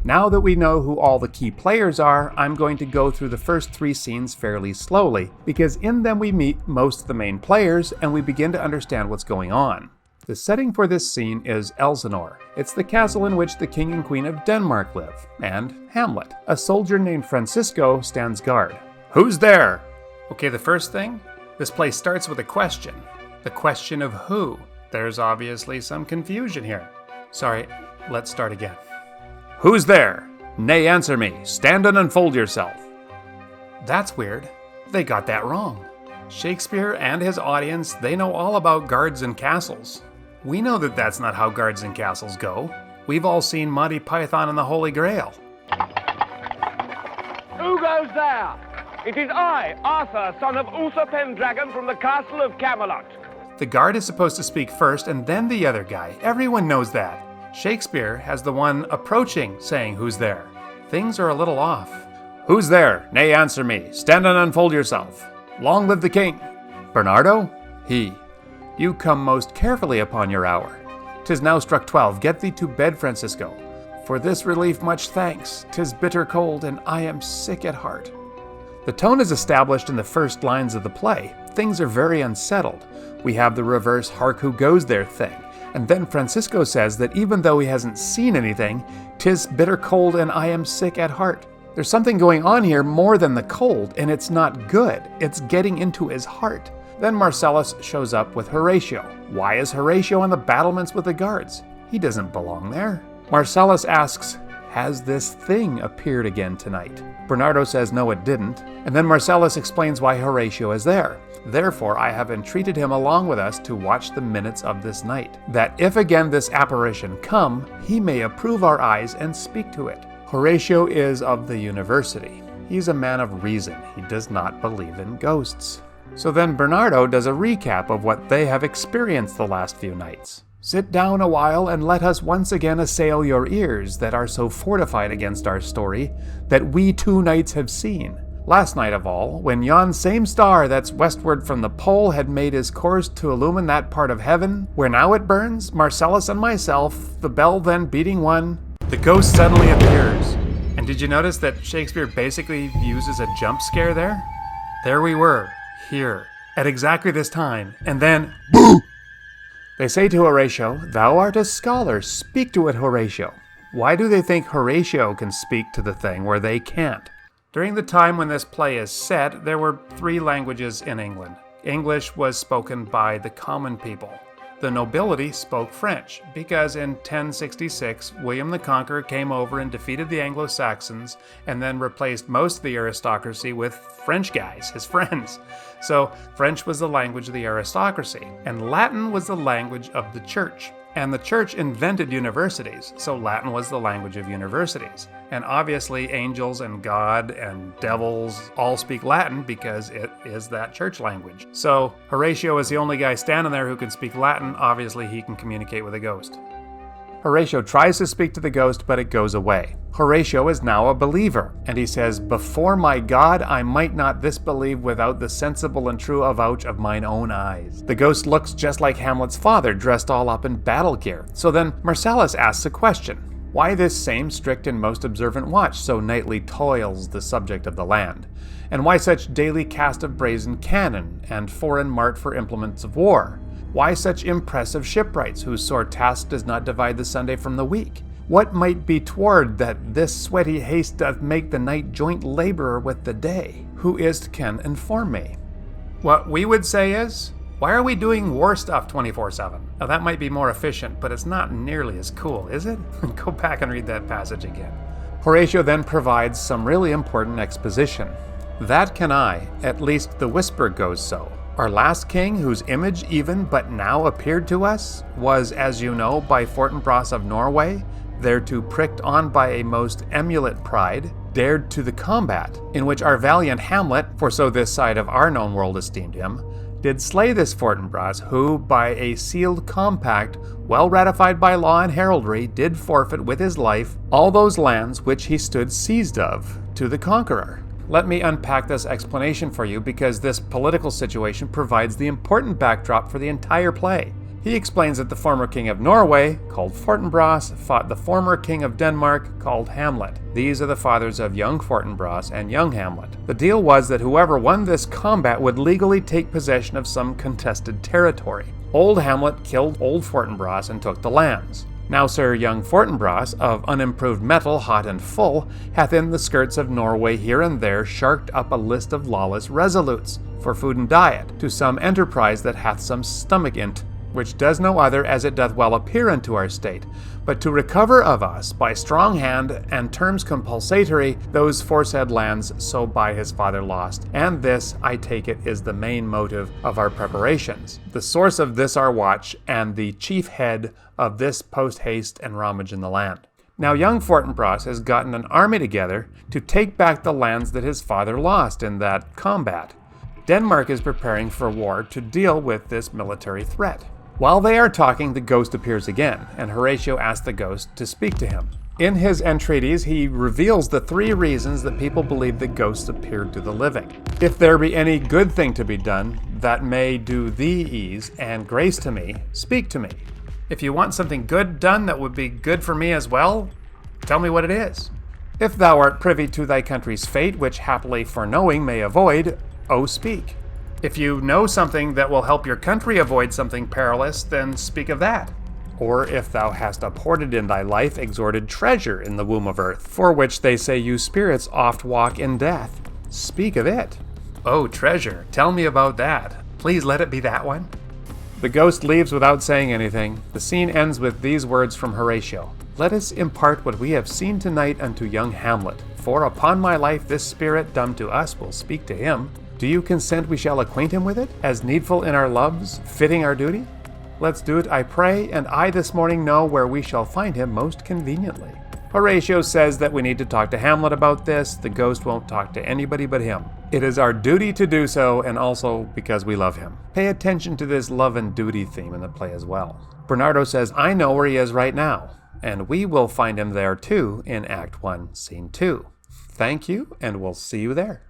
Now that we know who all the key players are, I'm going to go through the first 3 scenes fairly slowly, because in them we meet most of the main players and we begin to understand what's going on. The setting for this scene is Elsinore. It's the castle in which the king and queen of Denmark live, and Hamlet. A soldier named Francisco stands guard. Who's there? Okay, the first thing, this play starts with a question. The question of who? There's obviously some confusion here. Sorry, let's start again. Who's there? Nay, answer me. Stand and unfold yourself. That's weird. They got that wrong. Shakespeare and his audience, they know all about guards and castles. We know that that's not how guards and castles go. We've all seen Monty Python and the Holy Grail. Who goes there? It is I, Arthur, son of Uther Pendragon from the castle of Camelot. The guard is supposed to speak first and then the other guy. Everyone knows that. Shakespeare has the one approaching saying who's there. Things are a little off. Who's there? Nay, answer me. Stand and unfold yourself. Long live the king. Bernardo? He. You come most carefully upon your hour. 'Tis now struck 12. Get thee to bed, Francisco. For this relief much thanks. 'Tis bitter cold, and I am sick at heart. The tone is established in the first lines of the play. Things are very unsettled. We have the reverse hark who goes there thing. And then Francisco says that even though he hasn't seen anything, 'tis bitter cold and I am sick at heart. There's something going on here more than the cold, and it's not good. It's getting into his heart. Then Marcellus shows up with Horatio. Why is Horatio on the battlements with the guards? He doesn't belong there. Marcellus asks, has this thing appeared again tonight? Bernardo says no, it didn't. And then Marcellus explains why Horatio is there. Therefore, I have entreated him along with us to watch the minutes of this night, that if again this apparition come, he may approve our eyes and speak to it. Horatio is of the university. He's a man of reason. He does not believe in ghosts. So then Bernardo does a recap of what they have experienced the last few nights. Sit down a while and let us once again assail your ears that are so fortified against our story that we 2 nights have seen. Last night of all, when yon same star that's westward from the pole had made his course to illumine that part of heaven, where now it burns, Marcellus and myself, the bell then beating 1, the ghost suddenly appears. And did you notice that Shakespeare basically uses a jump scare there? There we were, here, at exactly this time, and then, boo! They say to Horatio, thou art a scholar, speak to it, Horatio. Why do they think Horatio can speak to the thing where they can't? During the time when this play is set, there were 3 languages in England. English was spoken by the common people. The nobility spoke French, because in 1066, William the Conqueror came over and defeated the Anglo-Saxons, and then replaced most of the aristocracy with French guys, his friends. So French was the language of the aristocracy, and Latin was the language of the church. And the church invented universities, so Latin was the language of universities. And obviously angels and God and devils all speak Latin because it is that church language. So Horatio is the only guy standing there who can speak Latin. Obviously he can communicate with a ghost. Horatio tries to speak to the ghost, but it goes away. Horatio is now a believer, and he says, before my God, I might not disbelieve without the sensible and true avouch of mine own eyes. The ghost looks just like Hamlet's father, dressed all up in battle gear. So then Marcellus asks a question. Why this same strict and most observant watch so nightly toils the subject of the land? And why such daily cast of brazen cannon, and foreign mart for implements of war? Why such impressive shipwrights, whose sore task does not divide the Sunday from the week? What might be toward that this sweaty haste doth make the night joint laborer with the day? Who is't can inform me? What we would say is, why are we doing war stuff 24/7? Now that might be more efficient, but it's not nearly as cool, is it? Go back and read that passage again. Horatio then provides some really important exposition. That can I, at least the whisper goes so. Our last king, whose image even but now appeared to us, was, as you know, by Fortinbras of Norway, thereto pricked on by a most emulate pride, dared to the combat, in which our valiant Hamlet, for so this side of our known world esteemed him, did slay this Fortinbras, who, by a sealed compact, well ratified by law and heraldry, did forfeit with his life all those lands which he stood seized of to the conqueror. Let me unpack this explanation for you, because this political situation provides the important backdrop for the entire play. He explains that the former king of Norway, called Fortinbras, fought the former king of Denmark, called Hamlet. These are the fathers of young Fortinbras and young Hamlet. The deal was that whoever won this combat would legally take possession of some contested territory. Old Hamlet killed old Fortinbras and took the lands. Now Sir young Fortinbras, of unimproved metal, hot and full, hath in the skirts of Norway here and there sharked up a list of lawless resolutes, for food and diet, to some enterprise that hath some stomach in't, which does no other as it doth well appear unto our state, but to recover of us by strong hand and terms compulsatory those foresaid lands so by his father lost. And this, I take it, is the main motive of our preparations, the source of this our watch, and the chief head of this post-haste and rummage in the land. Now young Fortinbras has gotten an army together to take back the lands that his father lost in that combat. Denmark is preparing for war to deal with this military threat. While they are talking, the ghost appears again, and Horatio asks the ghost to speak to him. In his entreaties, he reveals the 3 reasons that people believe that ghosts appeared to the living. If there be any good thing to be done, that may do thee ease and grace to me, speak to me. If you want something good done that would be good for me as well, tell me what it is. If thou art privy to thy country's fate, which happily foreknowing may avoid, O speak. If you know something that will help your country avoid something perilous, then speak of that. Or if thou hast uphoarded in thy life extorted treasure in the womb of earth, for which they say you spirits oft walk in death, speak of it. Oh, treasure, tell me about that. Please let it be that one. The ghost leaves without saying anything. The scene ends with these words from Horatio. Let us impart what we have seen tonight unto young Hamlet, for upon my life this spirit dumb to us will speak to him. Do you consent we shall acquaint him with it, as needful in our loves, fitting our duty? Let's do it, I pray, and I this morning know where we shall find him most conveniently. Horatio says that we need to talk to Hamlet about this. The ghost won't talk to anybody but him. It is our duty to do so, and also because we love him. Pay attention to this love and duty theme in the play as well. Bernardo says, I know where he is right now, and we will find him there too in Act 1, Scene 2. Thank you, and we'll see you there.